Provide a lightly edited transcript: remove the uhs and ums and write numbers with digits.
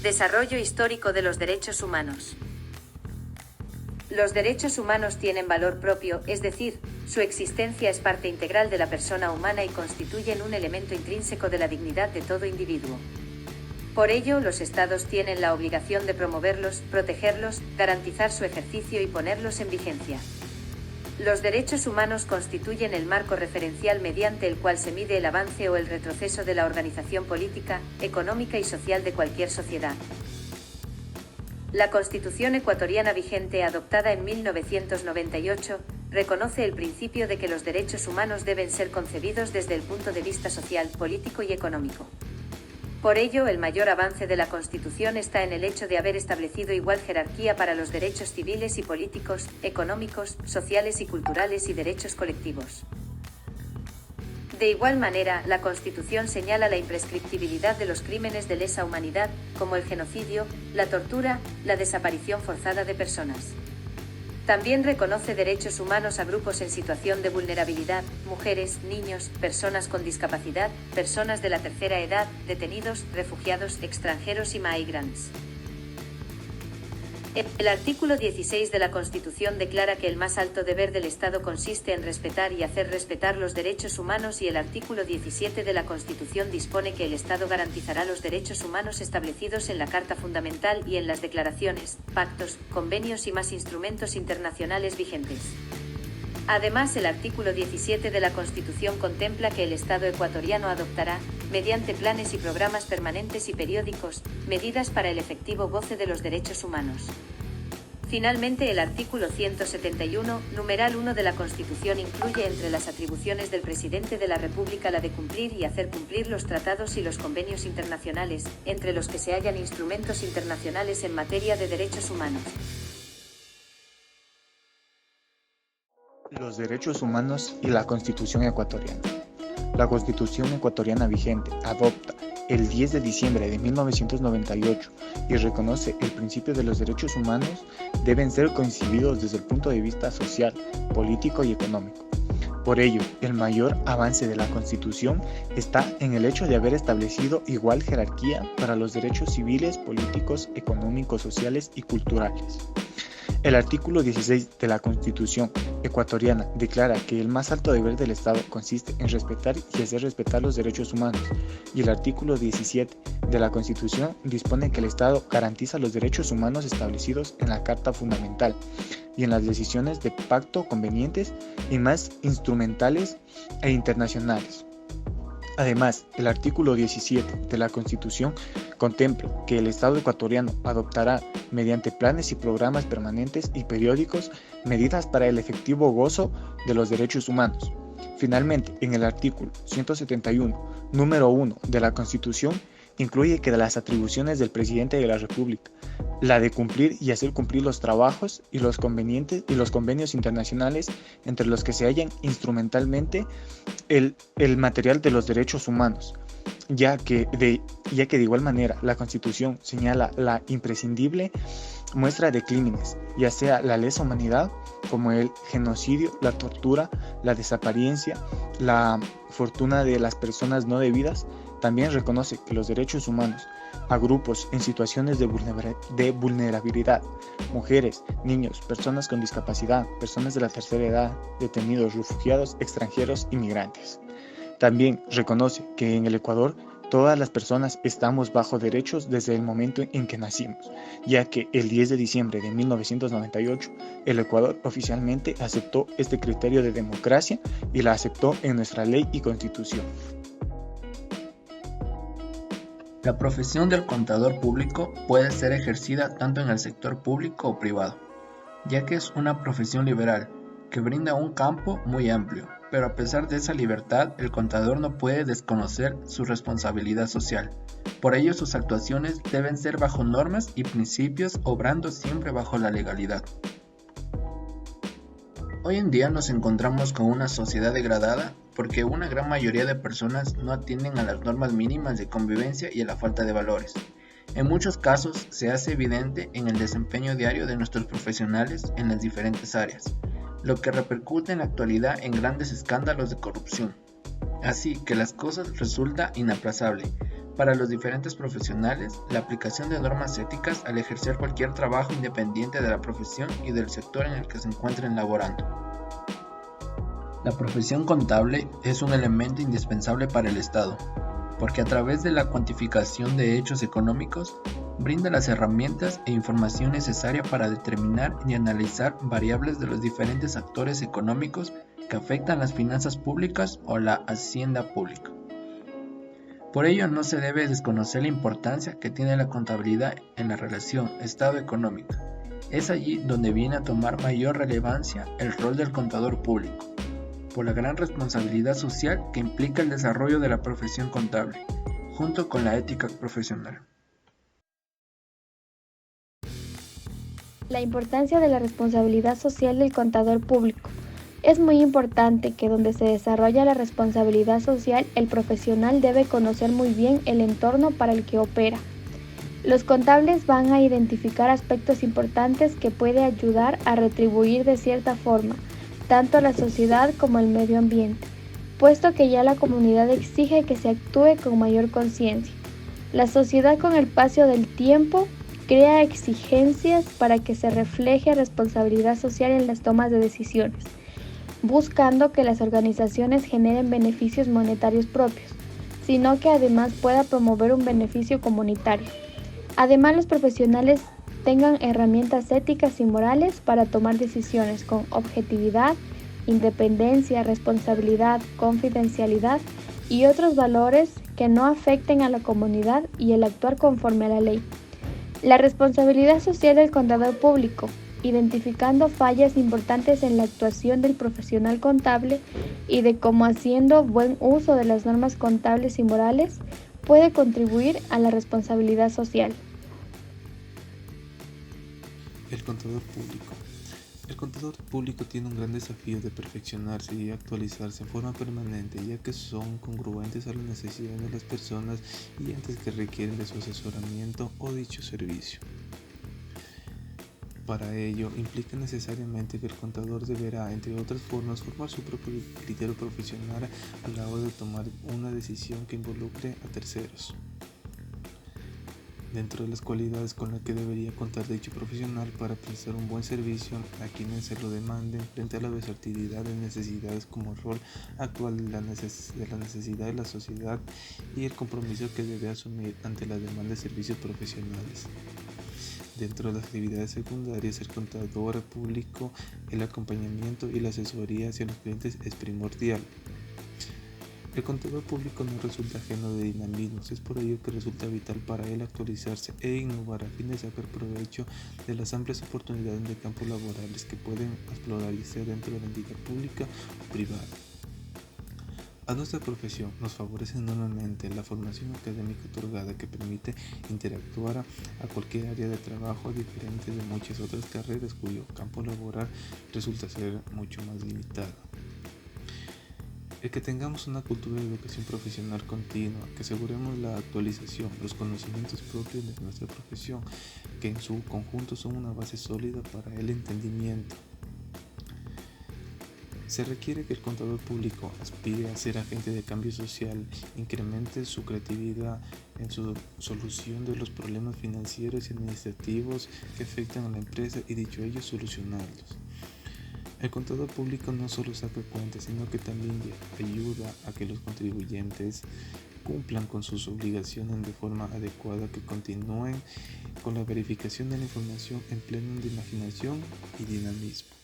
Desarrollo histórico de los derechos humanos. Los derechos humanos tienen valor propio, es decir, su existencia es parte integral de la persona humana y constituyen un elemento intrínseco de la dignidad de todo individuo. Por ello, los Estados tienen la obligación de promoverlos, protegerlos, garantizar su ejercicio y ponerlos en vigencia. Los derechos humanos constituyen el marco referencial mediante el cual se mide el avance o el retroceso de la organización política, económica y social de cualquier sociedad. La Constitución ecuatoriana vigente, adoptada en 1998, reconoce el principio de que los derechos humanos deben ser concebidos desde el punto de vista social, político y económico. Por ello, el mayor avance de la Constitución está en el hecho de haber establecido igual jerarquía para los derechos civiles y políticos, económicos, sociales y culturales y derechos colectivos. De igual manera, la Constitución señala la imprescriptibilidad de los crímenes de lesa humanidad, como el genocidio, la tortura, la desaparición forzada de personas. También reconoce derechos humanos a grupos en situación de vulnerabilidad, mujeres, niños, personas con discapacidad, personas de la tercera edad, detenidos, refugiados, extranjeros y migrants. El artículo 16 de la Constitución declara que el más alto deber del Estado consiste en respetar y hacer respetar los derechos humanos y el artículo 17 de la Constitución dispone que el Estado garantizará los derechos humanos establecidos en la Carta Fundamental y en las declaraciones, pactos, convenios y más instrumentos internacionales vigentes. Además, el artículo 17 de la Constitución contempla que el Estado ecuatoriano adoptará, mediante planes y programas permanentes y periódicos, medidas para el efectivo goce de los derechos humanos. Finalmente, el artículo 171, numeral 1 de la Constitución incluye entre las atribuciones del Presidente de la República la de cumplir y hacer cumplir los tratados y los convenios internacionales, entre los que se hallan instrumentos internacionales en materia de derechos humanos. Los derechos humanos y la Constitución ecuatoriana. La Constitución ecuatoriana vigente adopta el 10 de diciembre de 1998 y reconoce el principio de los derechos humanos deben ser concibidos desde el punto de vista social, político y económico. Por ello, el mayor avance de la Constitución está en el hecho de haber establecido igual jerarquía para los derechos civiles, políticos, económicos, sociales y culturales. El artículo 16 de la Constitución ecuatoriana declara que el más alto deber del Estado consiste en respetar y hacer respetar los derechos humanos, y el artículo 17 de la Constitución dispone que el Estado garantiza los derechos humanos establecidos en la Carta Fundamental y en las decisiones de pacto convenientes y más instrumentales e internacionales. Además, el artículo 17 de la Constitución contempla que el Estado ecuatoriano adoptará, mediante planes y programas permanentes y periódicos, medidas para el efectivo gozo de los derechos humanos. Finalmente, en el artículo 171, número 1 de la Constitución, incluye que de las atribuciones del Presidente de la República, la de cumplir y hacer cumplir los trabajos y los convenios internacionales entre los que se hallan instrumentalmente el material de los derechos humanos, ya que de igual manera la Constitución señala la imprescindible muestra de crímenes, ya sea la lesa humanidad, como el genocidio, la tortura, la desaparición, la fortuna de las personas no debidas. También reconoce que los derechos humanos a grupos en situaciones de vulnerabilidad, mujeres, niños, personas con discapacidad, personas de la tercera edad, detenidos, refugiados, extranjeros y migrantes. También reconoce que en el Ecuador todas las personas estamos bajo derechos desde el momento en que nacimos, ya que el 10 de diciembre de 1998 el Ecuador oficialmente aceptó este criterio de democracia y la aceptó en nuestra ley y constitución. La profesión del contador público puede ser ejercida tanto en el sector público o privado, ya que es una profesión liberal que brinda un campo muy amplio, pero a pesar de esa libertad, el contador no puede desconocer su responsabilidad social. Por ello, sus actuaciones deben ser bajo normas y principios, obrando siempre bajo la legalidad. Hoy en día nos encontramos con una sociedad degradada porque una gran mayoría de personas no atienden a las normas mínimas de convivencia y a la falta de valores. En muchos casos se hace evidente en el desempeño diario de nuestros profesionales en las diferentes áreas, lo que repercute en la actualidad en grandes escándalos de corrupción. Así que las cosas resulta inaplazable Para los diferentes profesionales, la aplicación de normas éticas al ejercer cualquier trabajo independiente de la profesión y del sector en el que se encuentren laborando. La profesión contable es un elemento indispensable para el Estado, porque a través de la cuantificación de hechos económicos, brinda las herramientas e información necesaria para determinar y analizar variables de los diferentes actores económicos que afectan las finanzas públicas o la hacienda pública. Por ello, no se debe desconocer la importancia que tiene la contabilidad en la relación Estado económica. Es allí donde viene a tomar mayor relevancia el rol del contador público, por la gran responsabilidad social que implica el desarrollo de la profesión contable, junto con la ética profesional. La importancia de la responsabilidad social del contador público. Es muy importante que donde se desarrolla la responsabilidad social, el profesional debe conocer muy bien el entorno para el que opera. Los contables van a identificar aspectos importantes que puede ayudar a retribuir de cierta forma, tanto a la sociedad como al medio ambiente, puesto que ya la comunidad exige que se actúe con mayor conciencia. La sociedad con el paso del tiempo crea exigencias para que se refleje responsabilidad social en las tomas de decisiones, buscando que las organizaciones generen beneficios monetarios propios, sino que además pueda promover un beneficio comunitario. Además, los profesionales tengan herramientas éticas y morales para tomar decisiones con objetividad, independencia, responsabilidad, confidencialidad y otros valores que no afecten a la comunidad y el actuar conforme a la ley. La responsabilidad social del contador público, identificando fallas importantes en la actuación del profesional contable y de cómo haciendo buen uso de las normas contables y morales puede contribuir a la responsabilidad social. El contador público. El contador público tiene un gran desafío de perfeccionarse y actualizarse en forma permanente, ya que son congruentes a las necesidades de las personas y entes que requieren de su asesoramiento o dicho servicio. Para ello, implica necesariamente que el contador deberá, entre otras formas, formar su propio criterio profesional a la hora de tomar una decisión que involucre a terceros. Dentro de las cualidades con las que debería contar dicho profesional para prestar un buen servicio a quienes se lo demanden frente a la versatilidad de necesidades como el rol actual de la necesidad de la sociedad y el compromiso que debe asumir ante la demanda de servicios profesionales. Dentro de las actividades secundarias, el contador público, el acompañamiento y la asesoría hacia los clientes es primordial. El contador público no resulta ajeno de dinamismos, es por ello que resulta vital para él actualizarse e innovar a fin de sacar provecho de las amplias oportunidades de campos laborales que pueden explorarse dentro de la entidad pública o privada. A nuestra profesión nos favorece enormemente la formación académica otorgada que permite interactuar a cualquier área de trabajo diferente de muchas otras carreras cuyo campo laboral resulta ser mucho más limitado. El que tengamos una cultura de educación profesional continua, que aseguremos la actualización, los conocimientos propios de nuestra profesión, que en su conjunto son una base sólida para el entendimiento. Se requiere que el contador público aspire a ser agente de cambio social, incremente su creatividad en su solución de los problemas financieros y administrativos que afectan a la empresa y dicho ello solucionarlos. El contador público no solo saca cuentas, sino que también ayuda a que los contribuyentes cumplan con sus obligaciones de forma adecuada, que continúen con la verificación de la información en pleno de imaginación y dinamismo.